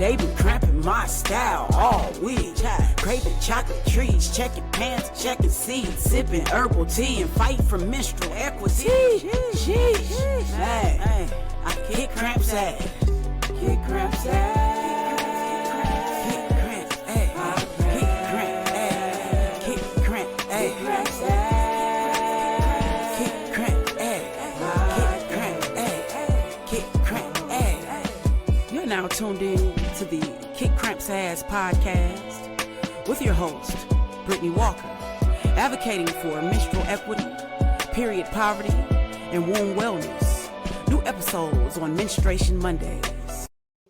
They been cramping my style all week. Craving chocolate treats, checking pants, checking seeds, sipping herbal tea and fight for menstrual equity. Sheesh. Hey, I kick cramps ass. Kick cramps ass. Kick cramps ass. Kick cramps ass. Kick cramps ass. Kick cramps ass. Kick cramps ass. You're now tuned in to the Kick Cramps Ass podcast with your host, Brittany Walker, advocating for menstrual equity, period poverty, and womb wellness. New episodes on Menstruation Mondays.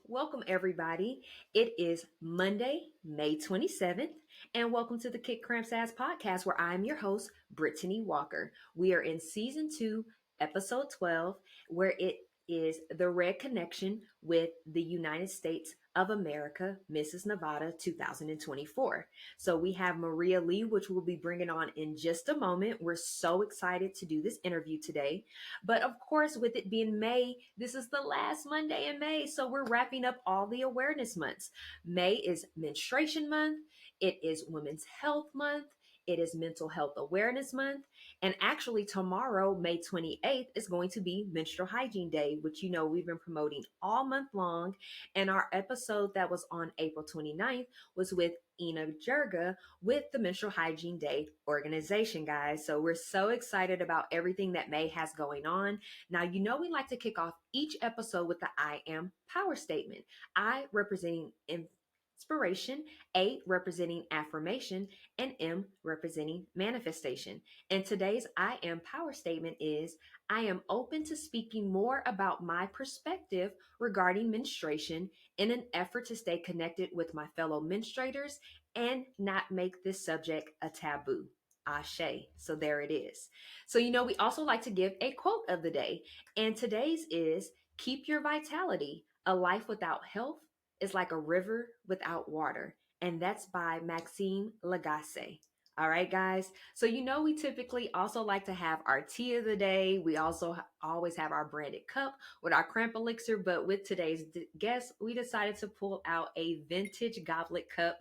Welcome, everybody. It is Monday, May 27th, and welcome to the Kick Cramps Ass podcast, where I'm your host, Brittany Walker. We are in Season 2, Episode 12, where it is The Red Connection with the United States of America, Mrs. Nevada 2024. So we have Maria Lee, which we'll be bringing on in just a moment. We're so excited to do this interview today. But of course, with it being May, this is the last Monday in May. So we're wrapping up all the awareness months. May is Menstruation Month. It is Women's Health Month. It is Mental Health Awareness Month. And actually tomorrow, May 28th, is going to be Menstrual Hygiene Day, which you know we've been promoting all month long. And our episode that was on April 29th was with Ina Jerga with the Menstrual Hygiene Day organization, guys. So we're so excited about everything that May has going on. Now, you know we like to kick off each episode with the I Am Power Statement. I representing inspiration, A representing affirmation, and M representing manifestation. And today's I Am Power Statement is, I am open to speaking more about my perspective regarding menstruation in an effort to stay connected with my fellow menstruators and not make this subject a taboo. Ashe. So there it is. So, you know, we also like to give a quote of the day. And today's is, keep your vitality. A life without health is like a river without water. And that's by Maxime Lagacé. All right, guys. So, you know, we typically also like to have our tea of the day. We also always have our branded cup with our cramp elixir. But with today's guest, we decided to pull out a vintage goblet cup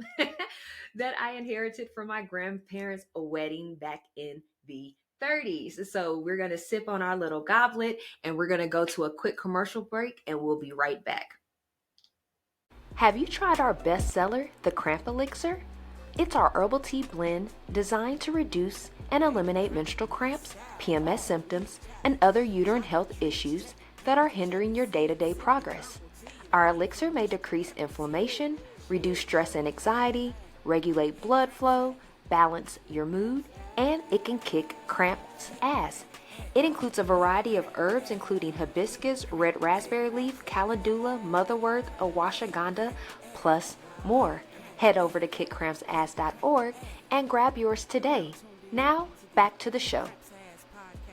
that I inherited from my grandparents' wedding back in the 30s. So we're going to sip on our little goblet and we're going to go to a quick commercial break and we'll be right back. Have you tried our bestseller, the Cramp Elixir? It's our herbal tea blend designed to reduce and eliminate menstrual cramps, PMS symptoms, and other uterine health issues that are hindering your day-to-day progress. Our elixir may decrease inflammation, reduce stress and anxiety, regulate blood flow, balance your mood, and it can kick cramps ass. It includes a variety of herbs including hibiscus, red raspberry leaf, calendula, motherwort, ashwagandha, plus more. Head over to kickcrampsass.org and grab yours today. Now, back to the show.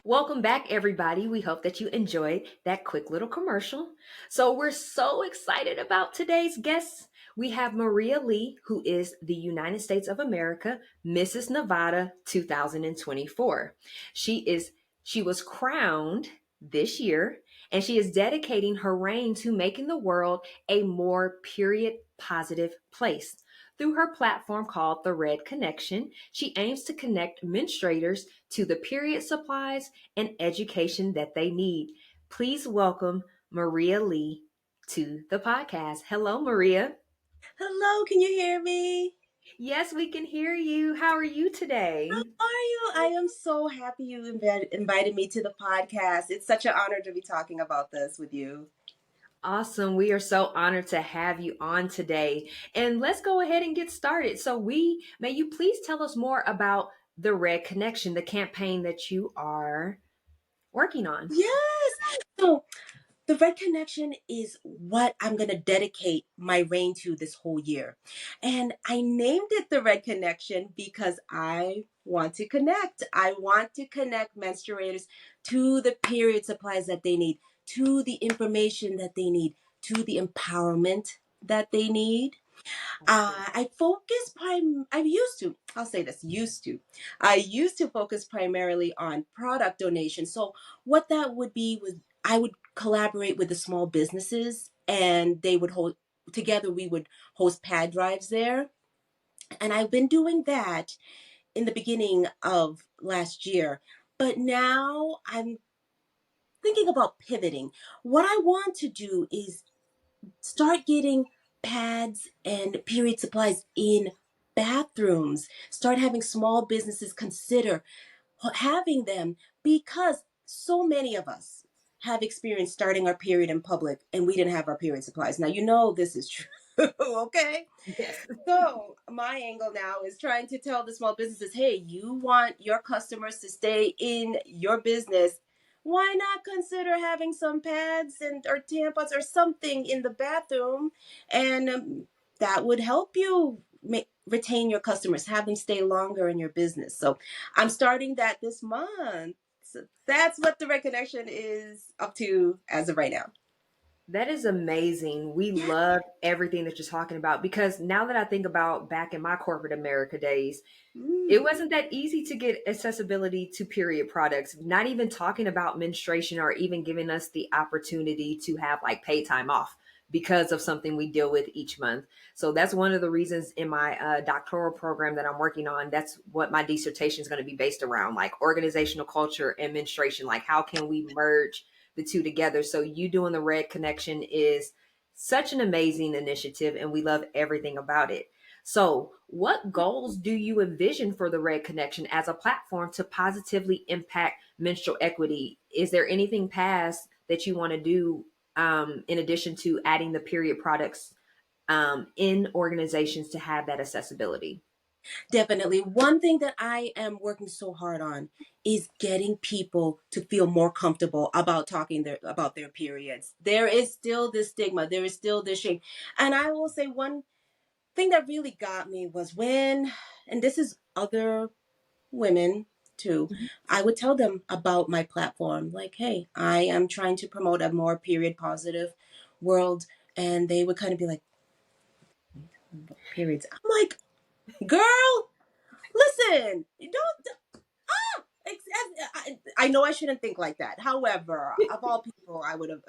Welcome back, everybody. We hope that you enjoyed that quick little commercial. So we're so excited about today's guests. We have Maria Lee, who is the United States of America, Mrs. Nevada 2024. She was crowned this year, and she is dedicating her reign to making the world a more period positive place. Through her platform called The Red Connection, she aims to connect menstruators to the period supplies and education that they need. Please welcome Maria Lee to the podcast. Hello, Maria. Hello, can you hear me? Yes, we can hear you. How are you today? How are you? I am so happy you invited me to the podcast. It's such an honor to be talking about this with you. Awesome. We are so honored to have you on today. And let's go ahead and get started. So may you please tell us more about the Red Connection, the campaign that you are working on? Yes. So the Red Connection is what I'm going to dedicate my reign to this whole year. And I named it the Red Connection because I want to connect. I want to connect menstruators to the period supplies that they need, to the information that they need, to the empowerment that they need. I used to focus primarily on product donation. So what that would be was I would collaborate with the small businesses and they would together we would host pad drives there. And I've been doing that in the beginning of last year. But now I'm thinking about pivoting. What I want to do is start getting pads and period supplies in bathrooms. Start having small businesses consider having them, because so many of us have experienced starting our period in public and we didn't have our period supplies. Now, you know, this is true. Okay. Yes. So my angle now is trying to tell the small businesses, hey, you want your customers to stay in your business. Why not consider having some pads and or tampons or something in the bathroom, and that would help you retain your customers, have them stay longer in your business. So I'm starting that this month. So that's what the Red Connection is up to as of right now. That is amazing. We love everything that you're talking about because now that I think about back in my corporate America days, it Mm, wasn't that easy to get accessibility to period products, not even talking about menstruation or even giving us the opportunity to have like paid time off because of something we deal with each month. So that's one of the reasons in my doctoral program that I'm working on, that's what my dissertation is going to be based around, like organizational culture and menstruation. Like, how can we merge the two together? So you doing the Red Connection is such an amazing initiative, and we love everything about it. So, what goals do you envision for the Red Connection as a platform to positively impact menstrual equity? Is there anything past that you want to do in addition to adding the period products in organizations to have that accessibility? definitely. One thing that I am working so hard on is getting people to feel more comfortable about talking about their periods. There is still this stigma, there is still this shame. And I will say one thing that really got me was when, and this is other women too, Mhm. I would tell them about my platform, like, hey, I am trying to promote a more period positive world. And they would kind of be like, periods. I'm like, girl, listen, don't. I know I shouldn't think like that. However, of all people, I would have,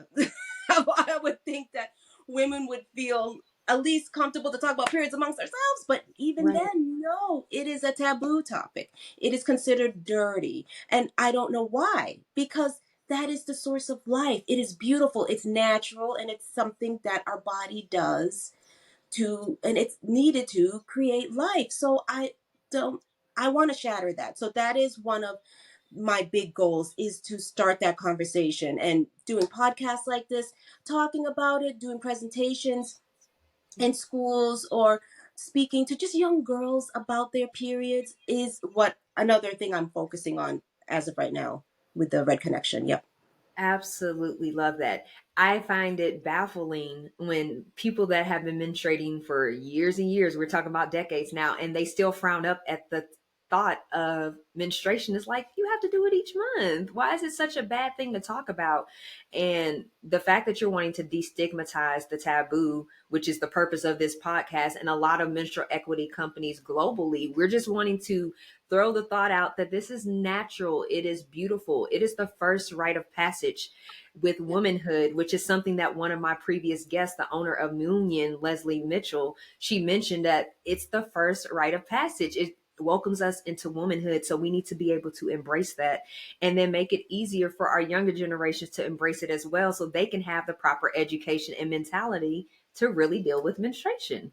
I would think that women would feel at least comfortable to talk about periods amongst ourselves. But even Right. then, no, it is a taboo topic. It is considered dirty. And I don't know why, because that is the source of life. It is beautiful, it's natural, and it's something that our body does to, and it's needed to create life. So don't, I want to shatter that. So that is one of my big goals, is to start that conversation and doing podcasts like this, talking about it, doing presentations in schools, or speaking to just young girls about their periods is what another thing I'm focusing on as of right now with the Red Connection. Yep. Absolutely love that. I find it baffling when people that have been menstruating for years and years, we're talking about decades now, and they still frown up at the thought of menstruation. It's like, you have to do it each month. Why is it such a bad thing to talk about? And the fact that you're wanting to destigmatize the taboo, which is the purpose of this podcast, and a lot of menstrual equity companies globally, we're just wanting to throw the thought out that this is natural. It is beautiful. It is the first rite of passage with womanhood, which is something that one of my previous guests, the owner of Moonion, Leslie Mitchell, she mentioned that it's the first rite of passage. It welcomes us into womanhood. So we need to be able to embrace that and then make it easier for our younger generations to embrace it as well, so they can have the proper education and mentality to really deal with menstruation.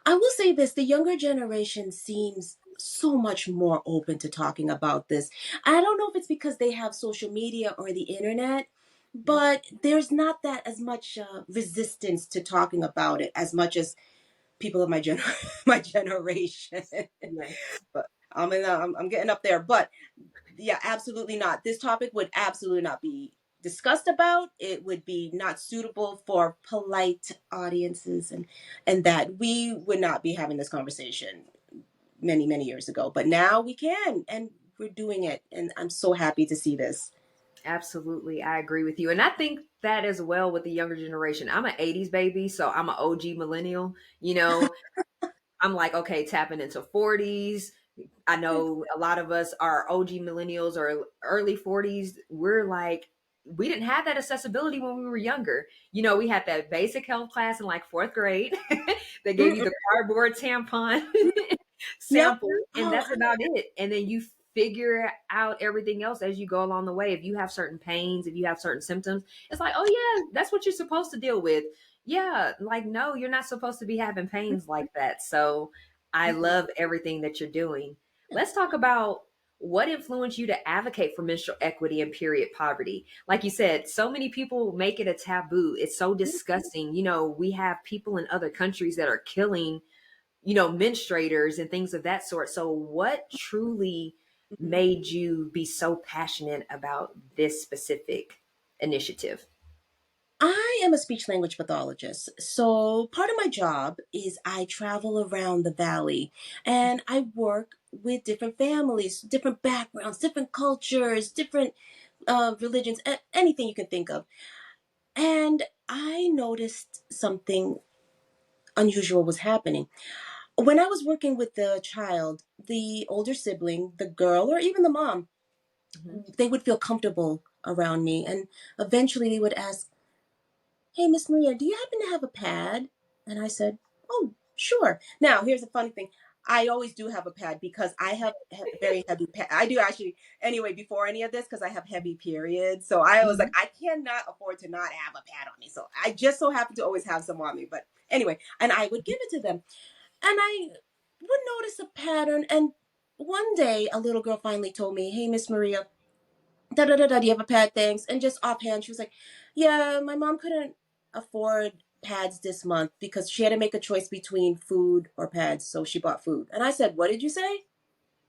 I will say this, the younger generation seems so much more open to talking about this. I don't know if it's because they have social media or the internet, Yep. but there's not that as much resistance to talking about it as much as people of my generation. Yes. But I'm getting up there. But yeah, absolutely not. This topic would absolutely not be discussed about. It would be not suitable for polite audiences, and that we would not be having this conversation many years ago. But now we can, and we're doing it, and I'm so happy to see this. Absolutely. I agree with you. And I think that as well with the younger generation. I'm an 80s baby, so I'm an OG millennial. You know, I'm like, okay, tapping into 40s. I know a lot of us are OG millennials or early 40s. We're like we didn't have that accessibility when we were younger. We had that basic health class in like fourth grade. They gave you Mm-mm. the cardboard tampon Yep. sample, and Oh, that's about it. And then you figure out everything else as you go along the way. If you have certain pains, if you have certain symptoms, it's like, oh yeah, that's what you're supposed to deal with. Yeah, like no, you're not supposed to be having pains like that. So I love everything that you're doing. Let's talk about what influenced you to advocate for menstrual equity and period poverty. Like you said, so many people make it a taboo. It's so disgusting. We have people in other countries that are killing, menstruators and things of that sort. So what truly Mhm. made you be so passionate about this specific initiative? I am a speech language pathologist. So part of my job is I travel around the valley and I work with different families, different backgrounds, different cultures, different religions, anything you can think of. And I noticed something unusual was happening. When I was working with the child, the older sibling, the girl, or even the mom, Mhm. they would feel comfortable around me. And eventually they would ask, "Hey, Miss Maria, do you happen to have a pad?" And I said, "Oh, sure." Now, here's the funny thing. I always do have a pad because I have very heavy pad. I do actually, anyway, before any of this, because I have heavy periods. So I was like, Mhm. I cannot afford to not have a pad on me. So I just so happen to always have some on me. But anyway, and I would give it to them. And I would notice a pattern. And one day, a little girl finally told me, "Hey, Miss Maria, da da da da, do you have a pad? Thanks." And just offhand, she was like, "Yeah, my mom couldn't afford pads this month because she had to make a choice between food or pads, so she bought food." And I said, "What did you say?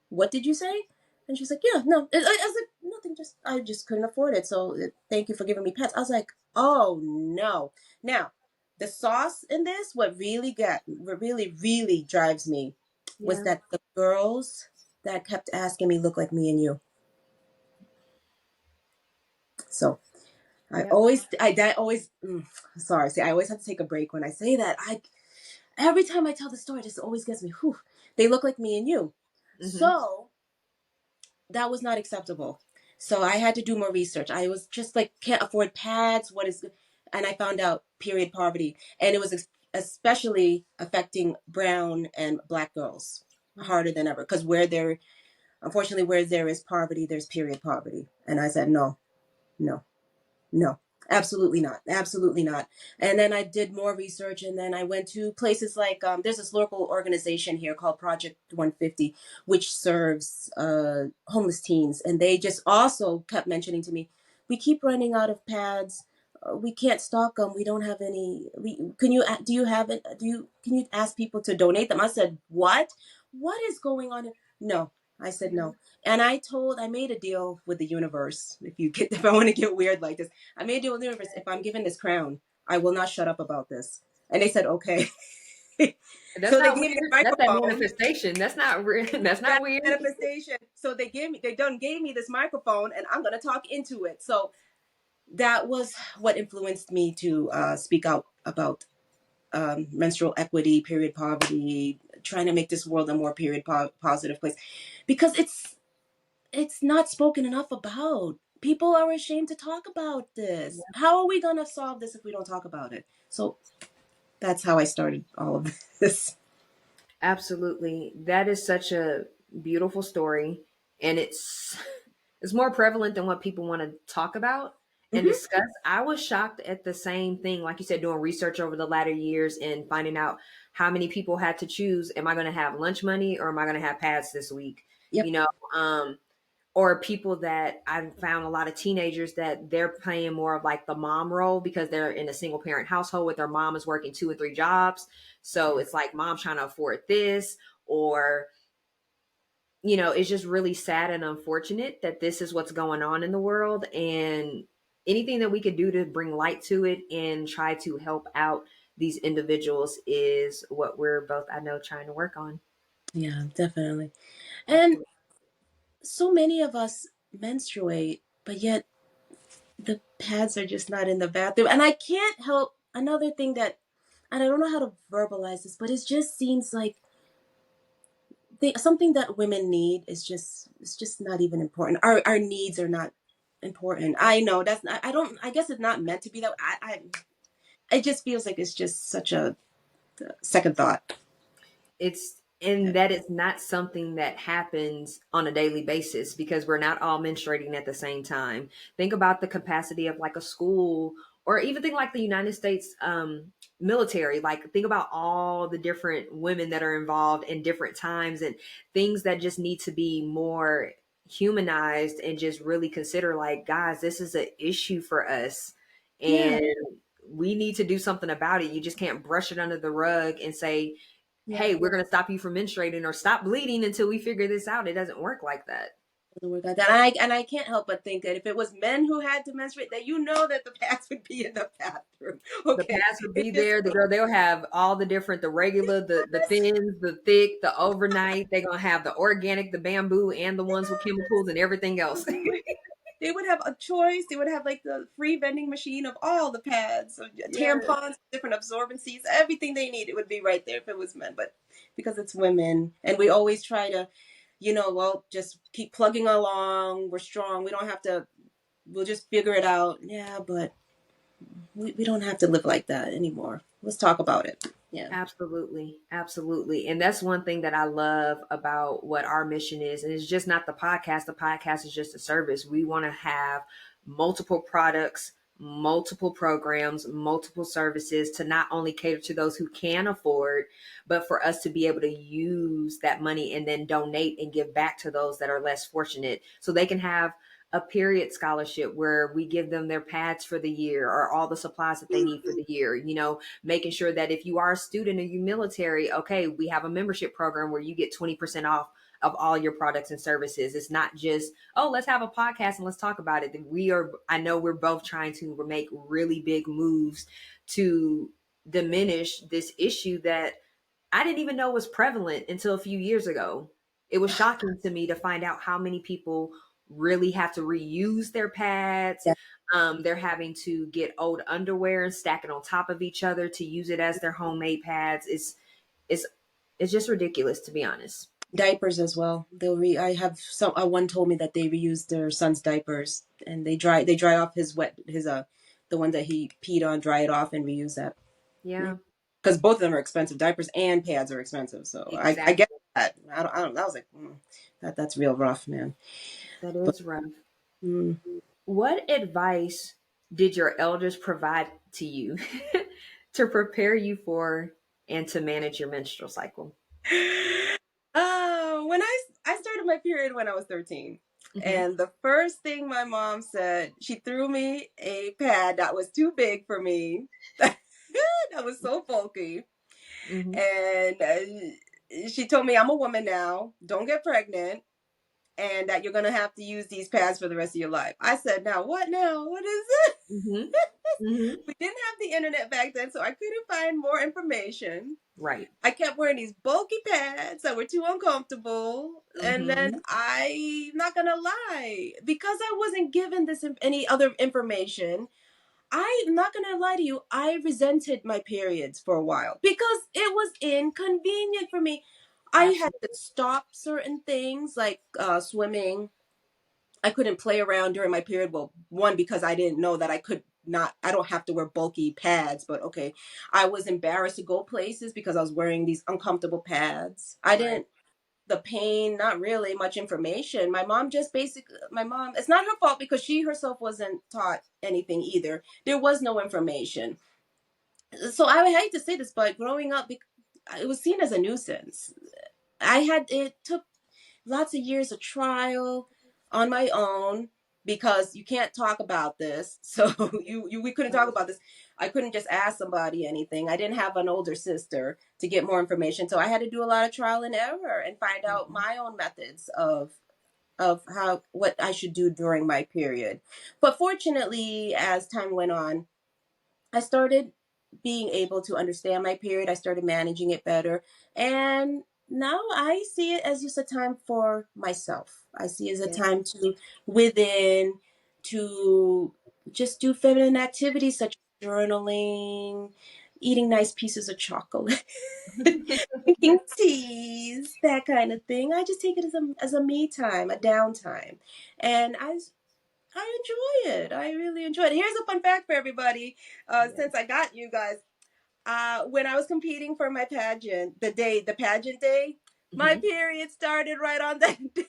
What did you say?" And she's like, "Yeah, no." I was like, "Nothing, just I just couldn't afford it. So thank you for giving me pads." I was like, "Oh no!" Now, the sauce in this, what really drives me, was Yeah. that the girls that kept asking me look like me and you. So Yep. that always, sorry, see, I always have to take a break when I say that. Every time I tell the story, it just always gets me, whew, they look like me and you. Hmm. So that was not acceptable. So I had to do more research. I was just like, can't afford pads. And I found out period poverty. And it was especially affecting brown and black girls harder than ever. Because unfortunately, where there is poverty, there's period poverty. And I said, no, no. No, absolutely not. Absolutely not. And then I did more research, and then I went to places like there's this local organization here called Project 150, which serves homeless teens. And they just also kept mentioning to me, "We keep running out of pads. We can't stock them. We don't have any. Do you have it? Can you ask people to donate them?" I said, "What? What is going on?" No, I said no. And I made a deal with the universe. If I want to get weird like this, I made a deal with the universe. If I'm given this crown, I will not shut up about this. And they said, "Okay." That's So they not gave me the weird. That's that microphone. manifestation. That's not that's That not weird. manifestation. So they done gave me this microphone, and I'm gonna talk into it. So that was what influenced me to speak out about menstrual equity, period poverty, trying to make this world a more positive place, because it's not spoken enough about. People are ashamed to talk about this. How are we going to solve this if we don't talk about it? So that's how I started all of this. Absolutely. That is such a beautiful story, and it's more prevalent than what people want to talk about and Hmm. discuss. I was shocked at the same thing, like you said, doing research over the latter years and finding out how many people had to choose, am I going to have lunch money or am I going to have pads this week? Yep. You know, or people that I've found a lot of teenagers that they're playing more of like the mom role because they're in a single parent household with their mom is working 2 or 3 jobs. So it's like mom's trying to afford this, or, it's just really sad and unfortunate that this is what's going on in the world. And anything that we could do to bring light to it and try to help out these individuals is what we're both, I know, trying to work on. Yeah, definitely. And Absolutely. so many of us menstruate, but yet the pads are just not in the bathroom. And I can't help another thing and I don't know how to verbalize this, but it just seems like something that women need is just, it's just not even important. Our needs are not important. I know that's not, I don't, I guess it's not meant to be that. It just feels like it's just such a second thought. It's and that it's not something that happens on a daily basis because we're not all menstruating at the same time. Think about the capacity of like a school, or even think like the United States military. Like think about all the different women that are involved in different times and things that just need to be more humanized and just really consider like, guys, this is an issue for us. Yeah. And we need to do something about it. You just can't brush it under the rug and say, Yeah. hey, we're going to stop you from menstruating or stop bleeding until we figure this out. It doesn't work like that. Doesn't work like that. And I can't help but think that if it was men who had to menstruate, that that the pads would be in the bathroom. The Okay. pads would be It's just there. The girl, they'll have all the different, the regular, the thins, the thick, the overnight. They're going to have the organic, the bamboo, and the ones with chemicals and everything else. they would have a choice. They would have like the free vending machine of all the pads, so Yes. tampons, different absorbencies, everything they need. It would be right there if it was men. But because it's women, and we always try to, well, just keep plugging along. We're strong. We don't have to. We'll just figure it out. Yeah, but we don't have to live like that anymore. Let's talk about it. Yeah. Absolutely. Absolutely. And that's one thing that I love about what our mission is. And it's just not the podcast. The podcast is just a service. We want to have multiple products, multiple programs, multiple services to not only cater to those who can afford, but for us to be able to use that money and then donate and give back to those that are less fortunate so they can have a period scholarship where we give them their pads for the year or all the supplies that they need for the year, making sure that if you are a student or you military, okay, we have a membership program where you get 20% off of all your products and services. It's not just, oh, let's have a podcast and let's talk about it. I know we're both trying to make really big moves to diminish this issue that I didn't even know was prevalent until a few years ago. It was shocking to me to find out how many people really have to reuse their pads. Yeah. They're having to get old underwear and stack it on top of each other to use it as their homemade pads. It's it's just ridiculous, to be honest. Diapers as well. I have some. One told me that they reuse their son's diapers and they dry off the one that he peed on, dry it off and reuse that. Yeah, Because both of them are expensive. Diapers and pads are expensive. So I exactly. get that. I don't. I was like, that's real rough, man. That But is rough. mm. What advice did your elders provide to you to prepare you for and to manage your menstrual cycle? When I started my period when I was 13. Mm-hmm. And the first thing my mom said, she threw me a pad that was too big for me. That was so bulky. Mm-hmm. And she told me, I'm a woman now, don't get pregnant, and that you're going to have to use these pads for the rest of your life. I said, now what now? What is it? Mm-hmm. Mm-hmm. We didn't have the internet back then, so I couldn't find more information. Right. I kept wearing these bulky pads that were too uncomfortable. And then Mm-hmm. I'm not going to lie, because I wasn't given any other information, I'm not going to lie to you, I resented my periods for a while because it was inconvenient for me. I had Absolutely. to stop certain things like swimming. I couldn't play around during my period. Well, one, because I didn't know that I don't have to wear bulky pads, but okay. I was embarrassed to go places because I was wearing these uncomfortable pads. Right. The pain, not really much information. My mom, it's not her fault because she herself wasn't taught anything either. There was no information. So I would hate to say this, but growing up, it was seen as a nuisance. It took lots of years of trial on my own because you can't talk about this. So we couldn't talk Right. about this. I couldn't just ask somebody anything. I didn't have an older sister to get more information. So I had to do a lot of trial and error and find out Mhm. my own methods of what I should do during my period. But fortunately, as time went on, I started being able to understand my period. I started managing it better. And now I see it as just a time for myself. I see it as a Yeah. time within, to just do feminine activities such as journaling, eating nice pieces of chocolate, drinking teas, that kind of thing. I just take it as a me time, a downtime. And I enjoy it. I really enjoy it. Here's a fun fact for everybody. Yeah. Since I got you guys, when I was competing for my pageant, the pageant day, my Mhm. period started right on that day.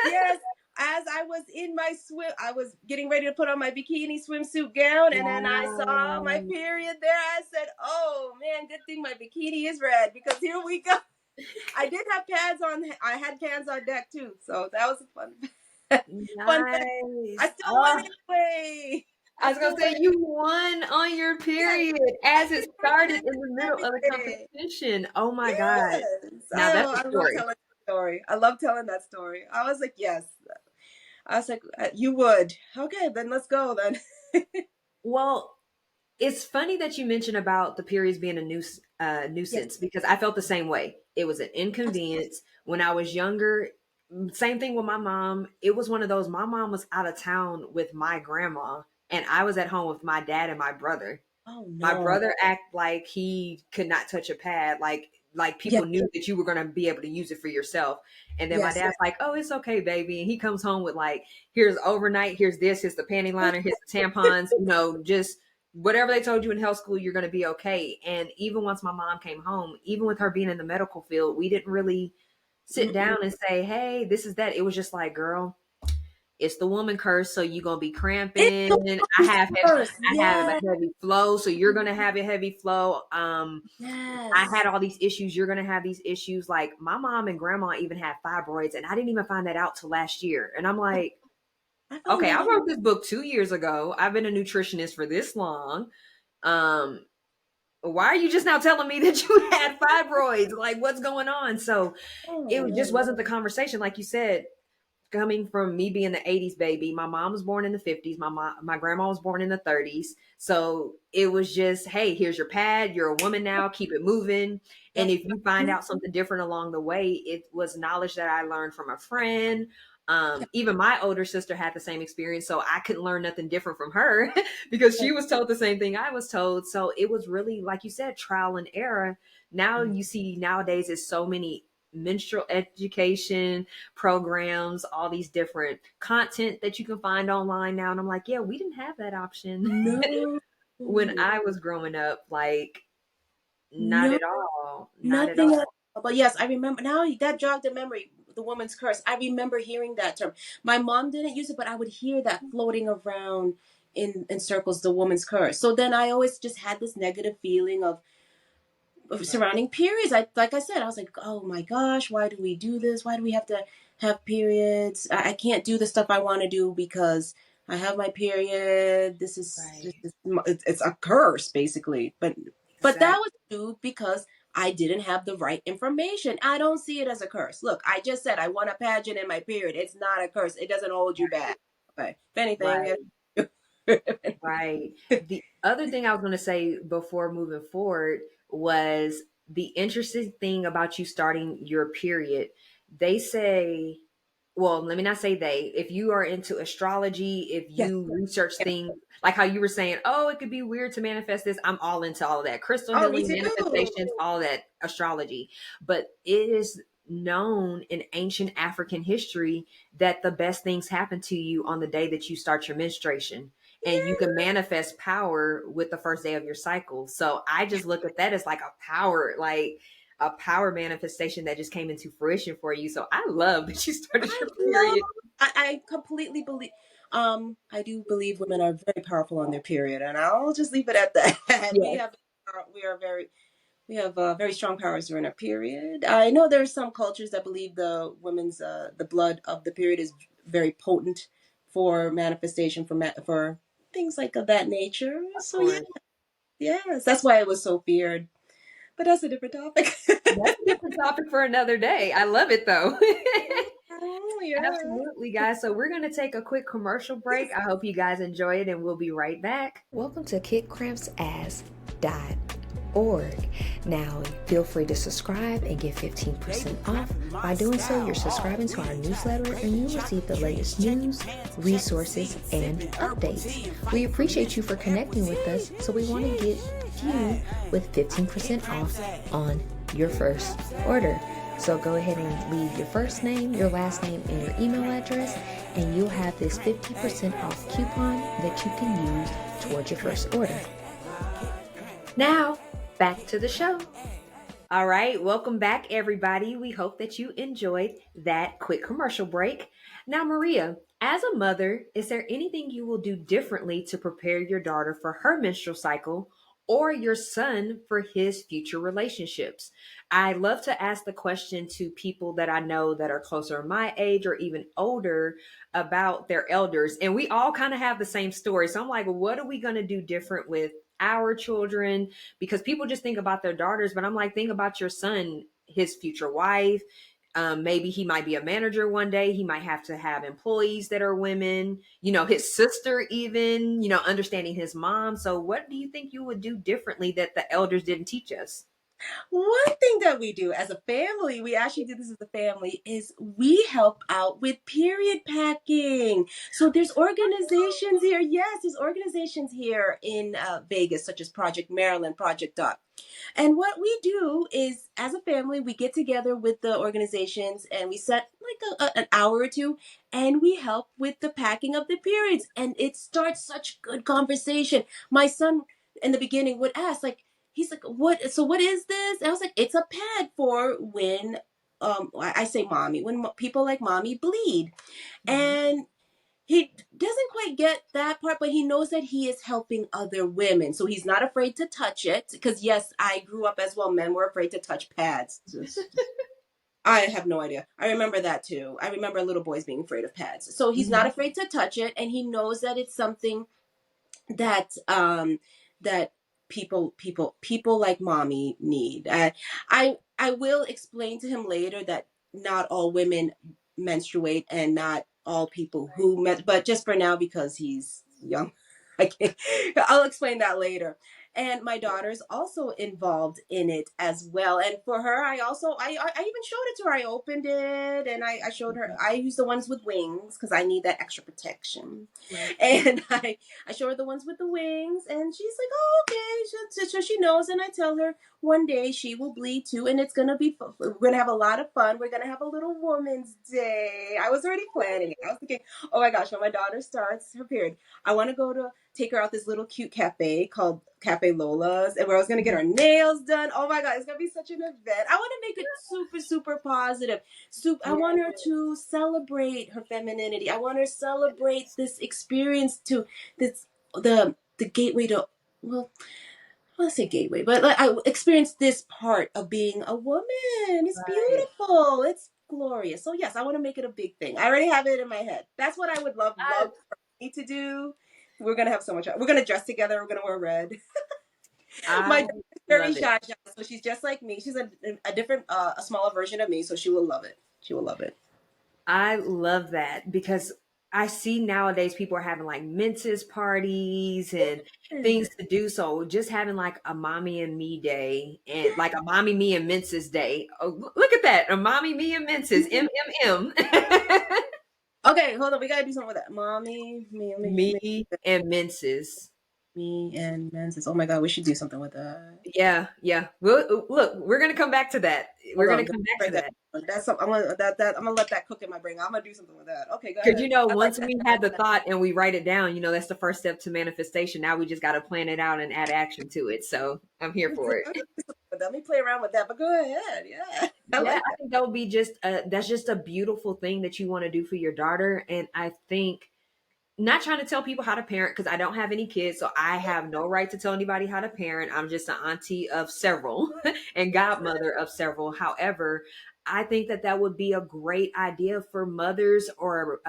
Yes, as I was in my swim, I was getting ready to put on my bikini swimsuit gown, and then I saw my Wow. period there. I said, "Oh man, good thing my bikini is red because here we go." I did have pads on. I had pads on deck too, so that was a fun, fun fact. I Nice. still won Oh, anyway. I I was gonna still won. say you won on your Yes, period I as it did started win in the middle of the everything. competition. Oh my God. Yes, Now that's a I love story. telling that story. I love telling that story. I was like, yes. I was like, you would. Okay, then let's go then. Well, it's funny that you mentioned about the periods being a Yes, nuisance because I felt the same way. It was an absolutely. inconvenience when I was younger. Same thing with my mom. It was one of those. My mom was out of town with my grandma, and I was at home with my dad and my brother. Oh My no. brother act like he could not touch a pad, like Yes, people knew that you were going to be able to use it for yourself. And then my yes. dad's like, "Oh, it's okay, baby." And he comes home with like, "Here's overnight, here's this, here's the panty liner, here's the tampons, just whatever they told you in health school, you're going to be okay." And even once my mom came home, even with her being in the medical field, we didn't really sit Mm-mm. down and say, "Hey, this is that." It was just like, "Girl, it's the woman curse, so you're gonna be It's cramping. the woman's curse. I have a Yes, heavy flow, so you're gonna have a heavy flow. I yes. had all these issues, you're gonna have these issues." Like my mom and grandma even had fibroids, and I didn't even find that out till last year. And I'm like, I found okay, that I out. wrote this book 2 years ago. I've been a nutritionist for this long. Um, why are you just now telling me that you had fibroids? Like, what's going on? So Oh it just no. wasn't the conversation, like you said, coming from me being the 80s baby. My mom was born in the 50s. My grandma was born in the 30s. So it was just, hey, here's your pad. You're a woman now. Keep it moving. And Yep. if you find out something different along the way, it was knowledge that I learned from a friend. Yep. Even my older sister had the same experience, so I couldn't learn nothing different from her because she was told the same thing I was told. So it was really, like you said, trial and error. Now you see nowadays is so many menstrual education programs, all these different content that you can find online now. And I'm like, yeah, we didn't have that option No. when I was growing up. Like, not No. at all. Not at Nothing all. else. But yes, I remember now that jogged the memory, the woman's curse. I remember hearing that term. My mom didn't use it, but I would hear that floating around in circles, the woman's curse. So then I always just had this negative feeling of surrounding periods. Like I said, I was like, oh my gosh, why do we do this? Why do we have to have periods? I can't do the stuff I want to do because I have my period. This is Right. just it's a curse basically. But that Exactly. was due because I didn't have the right information. I don't see it as a curse. Look, I just said I won a pageant in my period. It's not a curse. It doesn't hold you back. Okay. If anything, Right. Right. The other thing I was going to say before moving forward was the interesting thing about you starting your period. They say, well, let me not say they, if you are into astrology, if yes. you research things like how you were saying, oh, it could be weird to manifest this. I'm all into all of that crystal Oh, me healing, too. manifestations, all that astrology. But it is known in ancient African history that the best things happen to you on the day that you start your menstruation, and you can manifest power with the first day of your cycle. So I just look at that as like a power manifestation that just came into fruition for you. So I love that you started I your love. period. I completely believe. I do believe women are very powerful on their period, and I'll just leave it at that. Yes, We are very we have very strong powers during our period. I know there's some cultures that believe the blood of the period is very potent for manifestation for things like of that nature. of So yeah, course. yes, that's why it was so feared. But that's a different topic. That's a different topic for another day. I love it though. Oh, yeah. Absolutely, guys. So we're going to take a quick commercial break. I hope you guys enjoy it, and we'll be right back. Welcome to KickCrampsAss.org. Now, feel free to subscribe and get 15% off. By doing so, you're subscribing to our newsletter and you receive the latest news, resources, and updates. We appreciate you for connecting with us, so we want to get you with 15% off on your first order. So go ahead and leave your first name, your last name, and your email address, and you'll have this 50% off coupon that you can use towards your first order. Now, back to the show. All right, welcome back, everybody. We hope that you enjoyed that quick commercial break. Now, Maria, as a mother, is there anything you will do differently to prepare your daughter for her menstrual cycle or your son for his future relationships? I love to ask the question to people that I know that are closer to my age or even older about their elders. And we all kind of have the same story. So I'm like, well, what are we going to do different with our children? Because people just think about their daughters, but I'm like, think about your son, his future wife. Maybe he might be a manager one day. He might have to have employees that are women, his sister, even, understanding his mom. So what do you think you would do differently that the elders didn't teach us? One thing that we do as a family, we actually do this as a family, is we help out with period packing. So there's organizations here. Yes, there's organizations here in Vegas, such as Project Maryland, Project Dot. And what we do is, as a family, we get together with the organizations and we set like an hour or two and we help with the packing of the periods. And it starts such good conversation. My son in the beginning would ask, like, he's like, what? So what is this? And I was like, it's a pad for when, I say mommy, when people like mommy bleed. And he doesn't quite get that part, but he knows that he is helping other women. So he's not afraid to touch it. Because, yes, I grew up as well. Men were afraid to touch pads. I have no idea. I remember that too. I remember little boys being afraid of pads. So he's not afraid to touch it. And he knows that it's something that that people like mommy need. I will explain to him later that not all women menstruate and not all people who but just for now, because he's young, I'll explain that later. And my daughter's also involved in it as well. And for her, I even showed it to her. I opened it and I showed her. I use the ones with wings because I need that extra protection. Right. And I show her the ones with the wings, and she's like, "Oh, okay." So she knows, and I tell her one day she will bleed too, and it's gonna be fun. We're gonna have a lot of fun. We're gonna have a little woman's day. I was already planning it. I was thinking, oh my gosh, when my daughter starts her period, I want to take her out this little cute cafe called Cafe Lola's, and where I was gonna get her nails done. Oh my god, it's gonna be such an event. I want to make it super, super positive. I want her to celebrate her femininity. I want her to celebrate this experience to the gateway to, well, I want to say gateway, but like, I experienced this part of being a woman. It's beautiful. It's glorious. So yes, I want to make it a big thing. I already have it in my head. That's what I would love for me to do. We're gonna have so much. We're gonna dress together. We're gonna wear red. My daughter's very shy, so she's just like me. She's a different, a smaller version of me, so she will love it. She will love it. I love that because I see nowadays people are having like Menses parties and things to do. So just having like a mommy and me day and like a mommy, me and Menses day. Oh, look at that. A mommy, me and Menses. MMM. Okay, hold on. We got to do something with that. Mommy, me and Menses. Me and Menses. Oh my God, we should do something with that. Yeah. Look, we're gonna come back to that. We're gonna come back to that. That's something. I'm gonna let that cook in my brain. I'm gonna do something with that. Okay, go ahead. Because once we had the thought and we write it down, that's the first step to manifestation. Now we just got to plan it out and add action to it. So I'm here for it. Let me play around with that. But go ahead. Yeah. I think that would be that's just a beautiful thing that you want to do for your daughter. And I think, not trying to tell people how to parent because I don't have any kids, so I have no right to tell anybody how to parent. I'm just an auntie of several and godmother of several. However, I think that would be a great idea for mothers or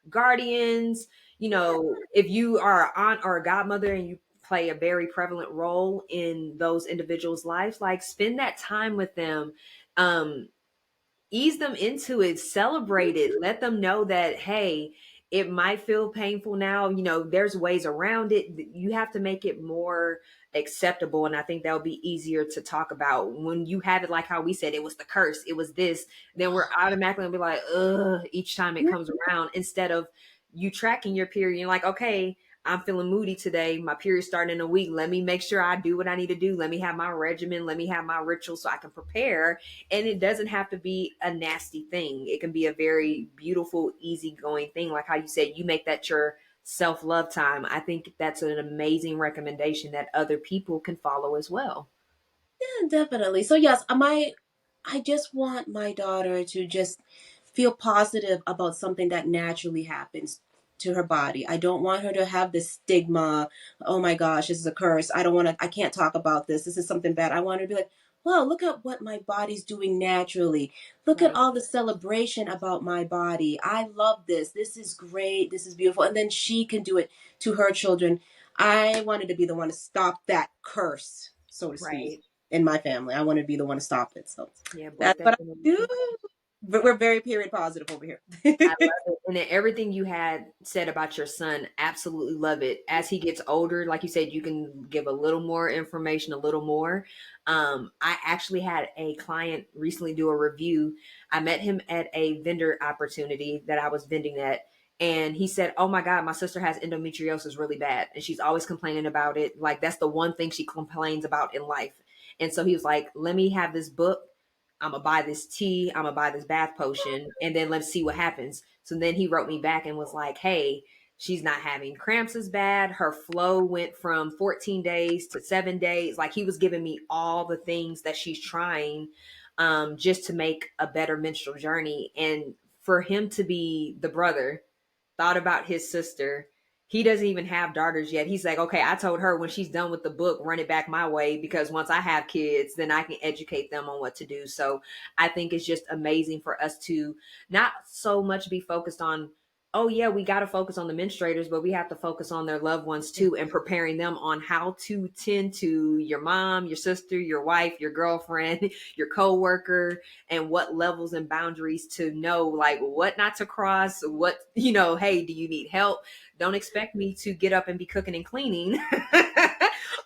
guardians. If you are an aunt or a godmother and you play a very prevalent role in those individuals' lives, like spend that time with them. Ease them into it, celebrate it, let them know that, hey, it might feel painful now. There's ways around it. You have to make it more acceptable. And I think that'll be easier to talk about when you have it like how we said it was the curse, it was this, then we're automatically gonna be like, ugh, each time it comes around, instead of you tracking your period. You're like, okay, I'm feeling moody today. My period's starting in a week. Let me make sure I do what I need to do. Let me have my regimen. Let me have my ritual so I can prepare. And it doesn't have to be a nasty thing. It can be a very beautiful, easygoing thing. Like how you said, you make that your self-love time. I think that's an amazing recommendation that other people can follow as well. Yeah, definitely. So yes, I just want my daughter to just feel positive about something that naturally happens to her body. I don't want her to have this stigma. Oh my gosh, this is a curse. I don't want to. I can't talk about this. This is something bad. I want her to be like, well, look at what my body's doing naturally. Look at Right. all the celebration about my body. I love this. This is great. This is beautiful. And then she can do it to her children. I wanted to be the one to stop that curse, so to speak, Right. in my family. I wanted to be the one to stop it. So Yeah, break that's that what I do. generation. But we're very period positive over here. I love it. And then everything you had said about your son, absolutely love it. As he gets older, like you said, you can give a little more information, a little more. I actually had a client recently do a review. I met him at a vendor opportunity that I was vending at. And he said, "Oh my God, my sister has endometriosis really bad. And she's always complaining about it. Like, that's the one thing she complains about in life." And so he was like, "Let me have this book. I'm gonna buy this tea, I'm gonna buy this bath potion, and then let's see what happens." So then he wrote me back and was like, "Hey, she's not having cramps as bad. Her flow went from 14 days to 7 days." Like he was giving me all the things that she's trying just to make a better menstrual journey. And for him to be the brother, thought about his sister. He doesn't even have daughters yet. He's like, okay, I told her when she's done with the book, run it back my way, because once I have kids, then I can educate them on what to do. So I think it's just amazing for us to not so much be focused on, oh yeah, we got to focus on the menstruators, but we have to focus on their loved ones too, and preparing them on how to tend to your mom, your sister, your wife, your girlfriend, your coworker, and what levels and boundaries to know, like what not to cross, what, hey, do you need help? Don't expect me to get up and be cooking and cleaning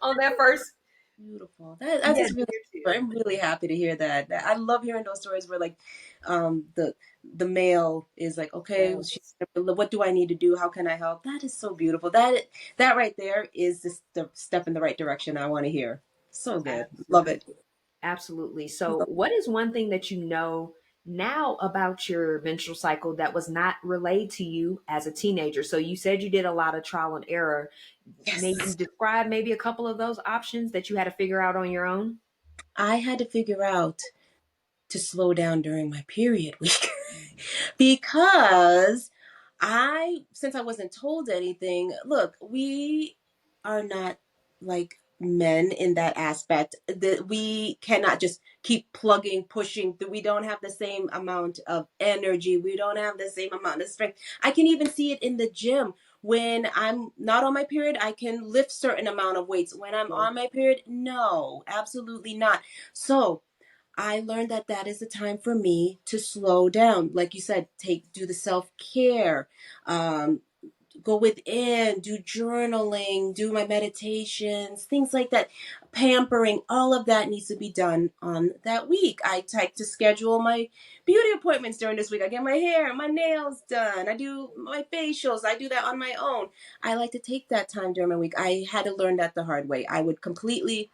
on that first. Beautiful. That Yeah, is really. I'm really happy to hear that. I love hearing those stories where like, the male is like, okay, yes, what do I need to do? How can I help? That is so beautiful. That right there is just the step in the right direction I want to hear. So good. Love it. absolutely. Absolutely. So, what is one thing that you know now about your menstrual cycle that was not relayed to you as a teenager? So, you said you did a lot of trial and error. Maybe Yes. describe maybe a couple of those options that you had to figure out on your own. I had to figure out to slow down during my period week because since I wasn't told anything, look, we are not like men in that aspect, that we cannot just keep plugging, pushing. We don't have the same amount of energy. We don't have the same amount of strength. I can even see it in the gym. When I'm not on my period, I can lift certain amount of weights. When I'm Yes. on my period, no, absolutely not. So I learned that that is the time for me to slow down. Like you said, do the self care, um, go within, do journaling, do my meditations, things like that. Pampering, all of that needs to be done on that week. I like to schedule my beauty appointments during this week. I get my hair, my nails done. I do my facials. I do that on my own. I like to take that time during my week. I had to learn that the hard way. I would completely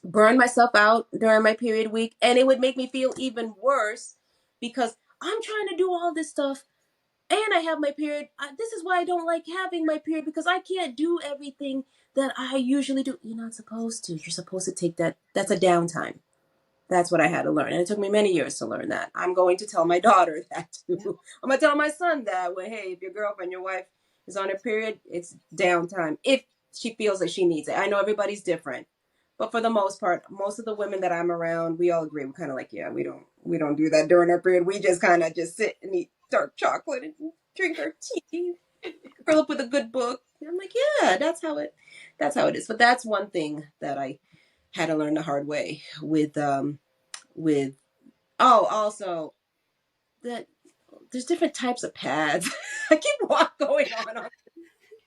burn myself out during my period week, and it would make me feel even worse because I'm trying to do all this stuff and I have my period. This is why I don't like having my period, because I can't do everything that I usually do. You're not supposed to. You're supposed to take that. That's a downtime. That's what I had to learn. And it took me many years to learn that. I'm going to tell my daughter that Yeah. too. I'm going to tell my son that. Well, hey, if your girlfriend, your wife is on her period, it's downtime. If she feels that she needs it. I know everybody's different. But for the most part, most of the women that I'm around, we all agree. We're kind of like, yeah, we don't do that during our period. We just kind of just sit and eat dark chocolate and drink our tea, curl up with a good book. And I'm like, yeah, that's how it is. But that's one thing that I had to learn the hard way with also that there's different types of pads. I keep going on.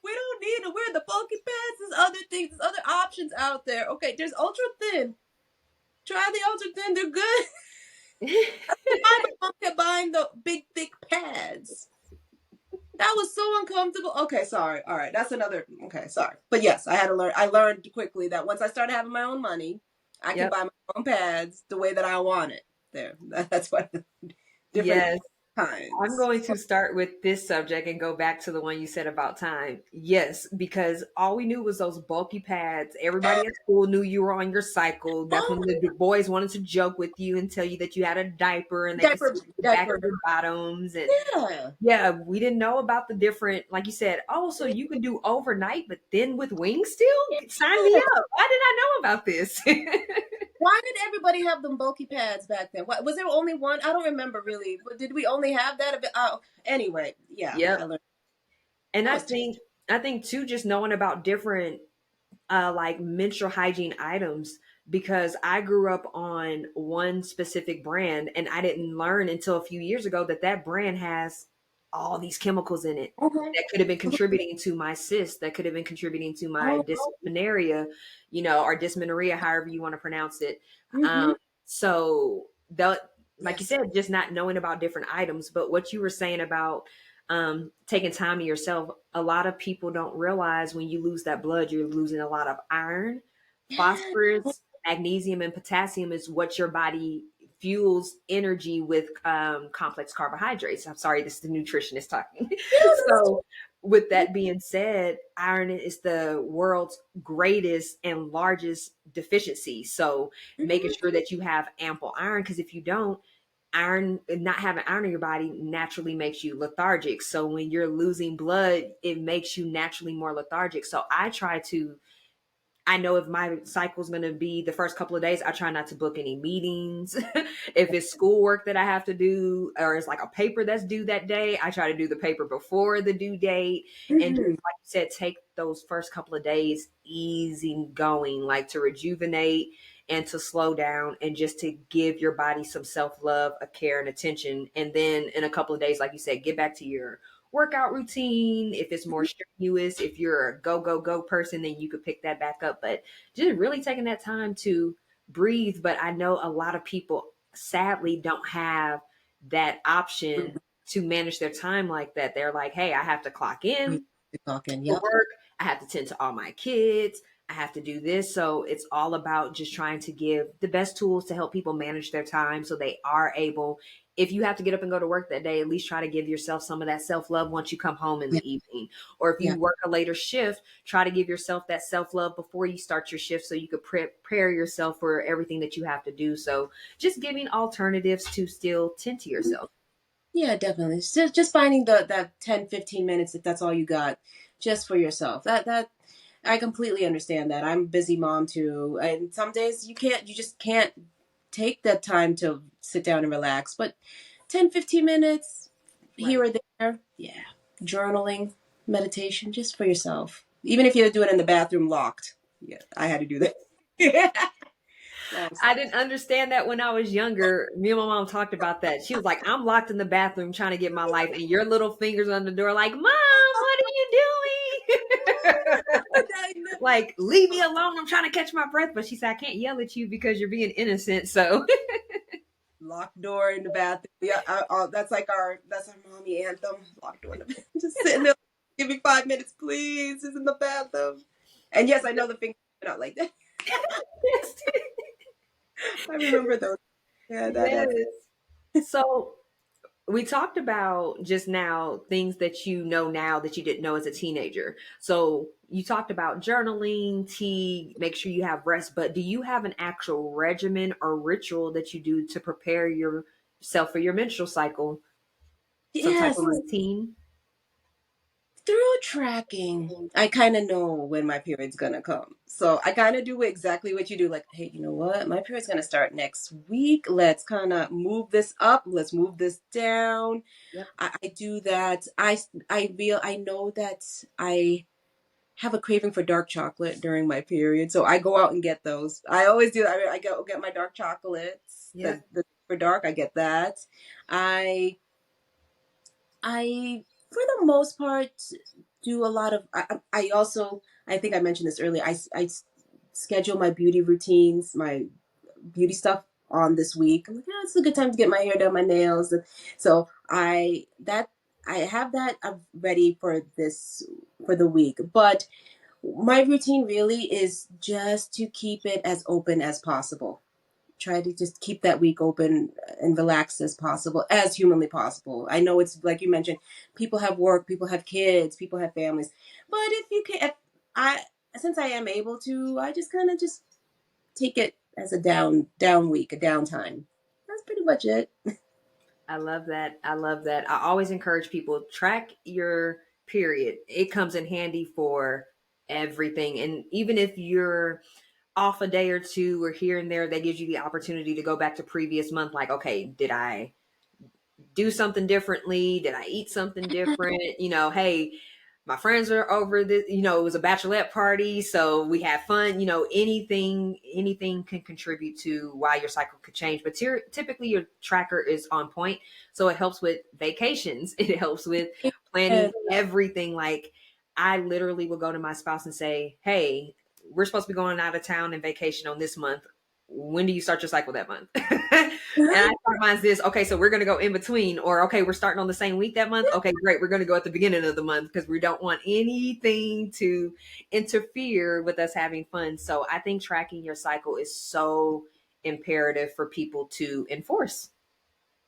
We don't need to wear the bulky pads. There's other things, there's other options out there. Okay, there's ultra thin. Try the ultra thin, they're good. I don't kept buying the big thick pads. That was so uncomfortable. Okay, sorry. All right, that's another. Okay, sorry. But yes, I had to learn. I learned quickly that once I started having my own money, I can Yep. buy my own pads the way that I want it. There, that's what different Yes. I'm kinds. going to start with this subject and go back to the one you said about time. Yes, because all we knew was those bulky pads. Everybody at school knew you were on your cycle. That's Oh, when the boys wanted to joke with you and tell you that you had a diaper and they could see diaper, the back diaper. of your bottoms. And Yeah. yeah, we didn't know about the different, like you said, oh, so you can do overnight, but then with wings still? Sign me up. Why did I know about this? Why did everybody have them bulky pads back then? What, was there only one? I don't remember really. But did we only have that? A bit? Oh, anyway, yeah, I Yep. learned And that I was too. think I think too, just knowing about different like menstrual hygiene items, because I grew up on one specific brand and I didn't learn until a few years ago that that brand has all these chemicals in it Mhm. that could have been contributing to my cyst, that could have been contributing to my Oh, dysmenorrhea, or dysmenorrhea, however you want to pronounce it. mm-hmm. Um, so that, like you Yes. said, just not knowing about different items, but what you were saying about taking time to yourself. A lot of people don't realize when you lose that blood, you're losing a lot of iron, Yeah. phosphorus, magnesium, and potassium is what your body fuels energy with complex carbohydrates. I'm sorry, this is the nutritionist talking. Yeah, that's So, with that being said, iron is the world's greatest and largest deficiency. So, making mhm. sure that you have ample iron, because if you don't, iron, not having iron in your body naturally makes you lethargic. So when you're losing blood, it makes you naturally more lethargic. So I know if my cycle is going to be the first couple of days, I try not to book any meetings. If it's schoolwork that I have to do, or it's like a paper that's due that day, I try to do the paper before the due date. And just Mhm. like you said, take those first couple of days easy going, like to rejuvenate and to slow down and just to give your body some self love, a care, and attention. And then in a couple of days, like you said, get back to your workout routine. If it's more strenuous, if you're a go, go, go person, then you could pick that back up. But just really taking that time to breathe. But I know a lot of people sadly don't have that option to manage their time like that. They're like, hey, I have to clock We in talking. for Yep. work. I have to tend to all my kids. I have to do this. So it's all about just trying to give the best tools to help people manage their time so they are able, if you have to get up and go to work that day, at least try to give yourself some of that self love once you come home in Yeah. the evening. Or if you Yeah. work a later shift, try to give yourself that self love before you start your shift so you could prepare yourself for everything that you have to do. So just giving alternatives to still tend to yourself. Yeah, definitely. It's just finding that 10, 15 minutes if that's all you got just for yourself. That I completely understand that. I'm a busy mom too. And some days you just can't take that time to sit down and relax. But 10, 15 minutes here Right. or there, yeah. Journaling, meditation, just for yourself. Even if you do it in the bathroom locked. Yeah, I had to do that. Yeah. I didn't understand that when I was younger. Me and my mom talked about that. She was like, I'm locked in the bathroom trying to get my life, and your little fingers on the door, like, Mom, what are you doing? Like, leave me alone. I'm trying to catch my breath. But she said, I can't yell at you because you're being innocent. So, Locked door in the bathroom. Yeah, that's our mommy anthem. Locked door in the bathroom. Just sitting there. Give me 5 minutes, please. It's in the bathroom. And yes, I know the fingers are not like that. I remember those. Yeah, that's yes. So, we talked about just now things that you know now that you didn't know as a teenager. So you talked about journaling, tea, make sure you have rest, but do you have an actual regimen or ritual that you do to prepare yourself for your menstrual cycle? Some type yes. of routine? Through tracking, I kind of know when my period's gonna come. So I kind of do exactly what you do. Like, hey, you know what? My period's gonna start next week. Let's kind of move this up. Let's move this down. Yep. I do that. I know that I have a craving for dark chocolate during my period, so I go out and get those. I always do. I go get my dark chocolates. Yep. The for dark, I get that. I I for the most part do a lot of. I also I think I mentioned this earlier. Schedule my beauty routines, my beauty stuff on this week. I'm like, yeah, it's a good time to get my hair done, my nails. So I that I have that ready for the week. But my routine really is just to keep it as open as possible. Try to just keep that week open and relaxed as possible, as humanly possible. I know it's like you mentioned, people have work, people have kids, people have families. But if you can, if I since I am able to, I just kind of just take it as a down week, a downtime. That's pretty much it. I love that. I love that. I always encourage people track your period. It comes in handy for everything. And even if you're off a day or two or here and there, that gives you the opportunity to go back to previous month. Like, okay, did I do something differently? Did I eat something different? Hey, my friends are over this, it was a bachelorette party, so we had fun. Anything can contribute to why your cycle could change. But typically your tracker is on point. So it helps with vacations. It helps with planning everything. Like, I literally will go to my spouse and say, hey, we're supposed to be going out of town and vacation on this month. When do you start your cycle that month? And I start mine this. Okay, so we're going to go in between, or okay, we're starting on the same week that month. Okay, great. We're going to go at the beginning of the month because we don't want anything to interfere with us having fun. So I think tracking your cycle is so imperative for people to enforce.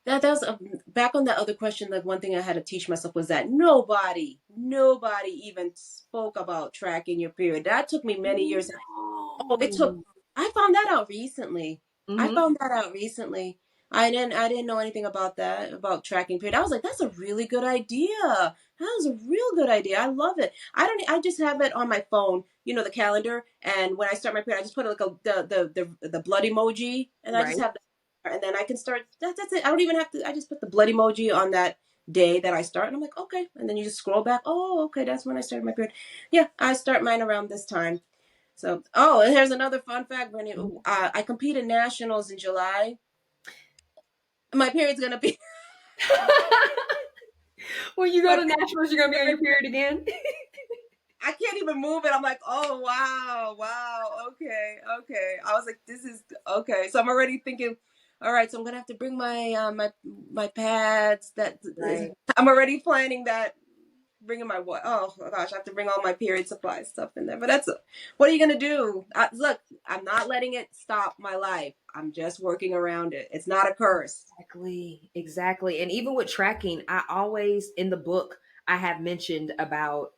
That was back on that other question. Like, one thing I had to teach myself was that nobody even spoke about tracking your period. That took me many years. Oh, I found that out recently. I didn't know anything about that, about tracking period. I was like, that's a really good idea. That was a real good idea. I love it. I just have it on my phone, the calendar. And when I start my period, I just put like the blood emoji, and I just have that, and then I can start. That's it. I don't even have to. I just put the blood emoji on that day that I start, and I'm like, okay. And then you just scroll back. Oh, okay, that's when I started my period. Yeah, I start mine around this time. So, and here's another fun fact, Brittany. I compete in nationals in July. My period's gonna be. When you go to nationals, you're gonna be on your period again. I can't even move it. I'm like, oh wow, okay. I was like, this is okay. So I'm already thinking, all right. So I'm gonna have to bring my my pads. I'm already planning that. Bringing my what? Oh gosh, I have to bring all my period supply stuff in there. But what are you gonna do? Look, I'm not letting it stop my life. I'm just working around it. It's not a curse. Exactly. And even with tracking, I always, in the book, I have mentioned about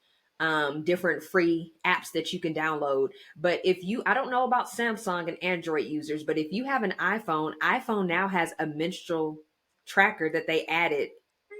different free apps that you can download. But I don't know about Samsung and Android users, but if you have an iPhone now has a menstrual tracker that they added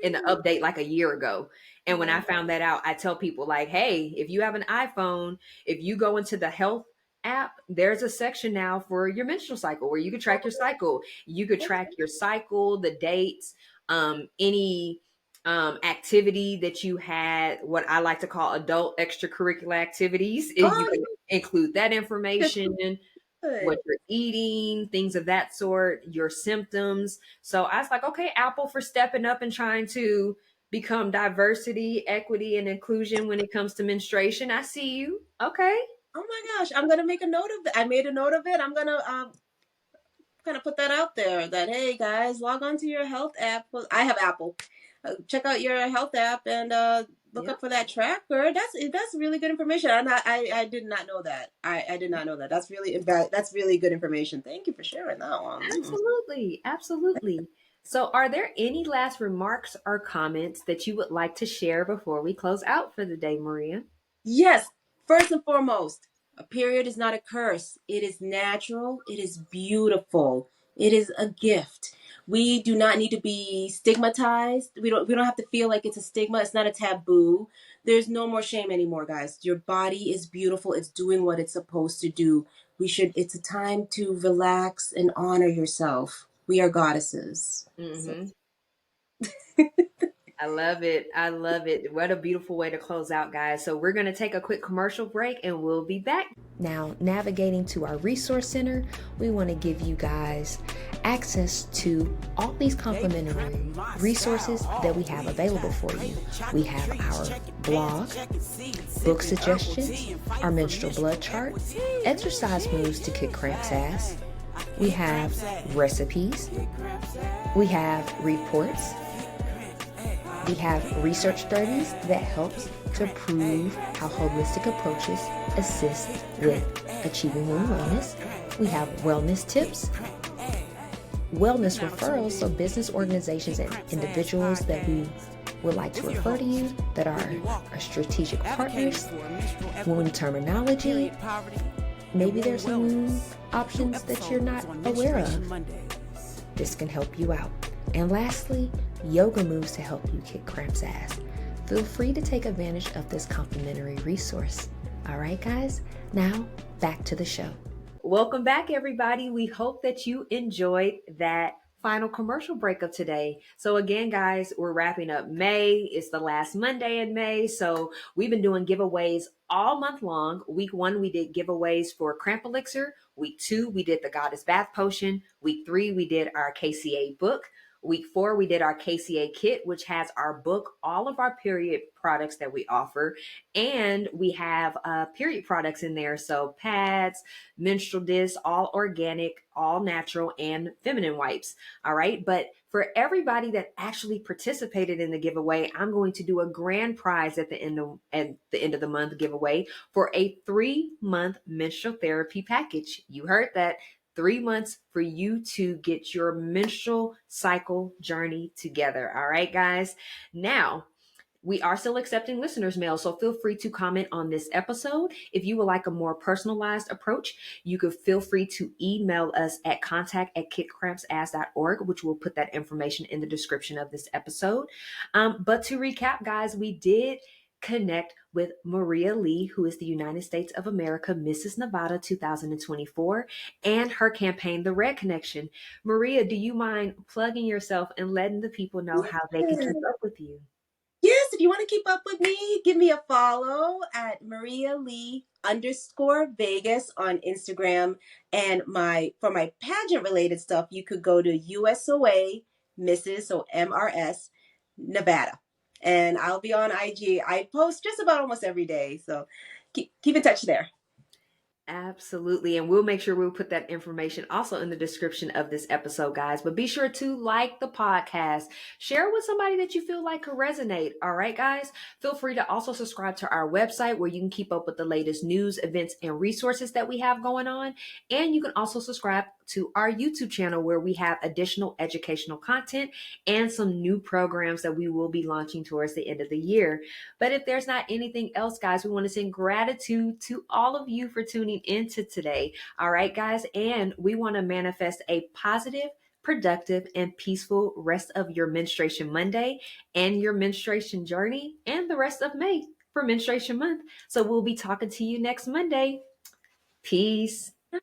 in the update like a year ago. And when I found that out, I tell people like, hey, if you have an iPhone, if you go into the health app, there's a section now for your menstrual cycle where you can track your cycle. You could track your cycle, the dates, any activity that you had, what I like to call adult extracurricular activities. You can include that information, what you're eating, things of that sort, your symptoms. So I was like, okay, Apple, for stepping up and trying to become diversity, equity, and inclusion when it comes to menstruation. I see you. Okay. Oh my gosh, I'm gonna make a note of that. I made a note of it. I'm gonna kind of put that out there. That hey guys, log on to your health app. Well, I have Apple. Check out your health app and look up for that tracker. That's really good information. I did not know that. I did not know that. That's really good information. Thank you for sharing that one. Absolutely. So are there any last remarks or comments that you would like to share before we close out for the day, Maria? Yes. First and foremost, a period is not a curse. It is natural. It is beautiful. It is a gift. We do not need to be stigmatized. We don't have to feel like it's a stigma. It's not a taboo. There's no more shame anymore, guys. Your body is beautiful. It's doing what it's supposed to do. It's a time to relax and honor yourself. We are goddesses. Mm-hmm. I love it. What a beautiful way to close out, guys. So we're going to take a quick commercial break and we'll be back. Now, navigating to our resource center, we want to give you guys access to all these complimentary resources that we have available for you. We have our blog, book suggestions, our menstrual blood chart, exercise moves to kick cramps ass. We have recipes. We have reports, We have research studies that helps to prove how holistic approaches assist with achieving wound wellness. We have wellness tips, wellness referrals, so business organizations and individuals that we would like to refer to you that are our strategic partners, wound terminology. Maybe there's some wound options that you're not aware of. This can help you out. And lastly, yoga moves to help you kick cramps ass. Feel free to take advantage of this complimentary resource. All right, guys, now back to the show. Welcome back, everybody. We hope that you enjoyed that final commercial break of today. So again, guys, we're wrapping up May. It's the last Monday in May. So we've been doing giveaways all month long. Week 1, we did giveaways for Cramp Elixir. Week 2, we did the Goddess Bath Potion. Week 3, we did our KCA book. Week 4, we did our KCA kit, which has our book, all of our period products that we offer. And we have period products in there. So pads, menstrual discs, all organic, all natural, and feminine wipes. All right. But for everybody that actually participated in the giveaway, I'm going to do a grand prize at the end of the month giveaway for a 3-month menstrual therapy package. You heard that. 3 months for you to get your menstrual cycle journey together. All right, guys. Now, we are still accepting listeners' mail, so feel free to comment on this episode. If you would like a more personalized approach, you could feel free to email us at contact@kickcrampsass.org, which will put that information in the description of this episode. But to recap, guys, we did connect with Maria Lee, who is the United States of America Mrs. Nevada 2024, and her campaign, The Red Connection. Maria, do you mind plugging yourself and letting the people know how they can keep up with you? Yes, if you want to keep up with me, give me a follow at Maria Lee _Vegas on Instagram. And for my pageant related stuff, you could go to USOA Mrs, so MRS, Nevada. And I'll be on IG. I post just about almost every day. So keep in touch there. Absolutely. And we'll make sure we'll put that information also in the description of this episode, guys. But be sure to like the podcast, share with somebody that you feel like could resonate. All right, guys. Feel free to also subscribe to our website where you can keep up with the latest news, events, and resources that we have going on. And you can also subscribe to our YouTube channel where we have additional educational content and some new programs that we will be launching towards the end of the year. But if there's not anything else, guys, we want to send gratitude to all of you for tuning into today. All right, guys. And we want to manifest a positive, productive, and peaceful rest of your Menstruation Monday and your menstruation journey and the rest of May for Menstruation Month. So we'll be talking to you next Monday. Peace. Bye.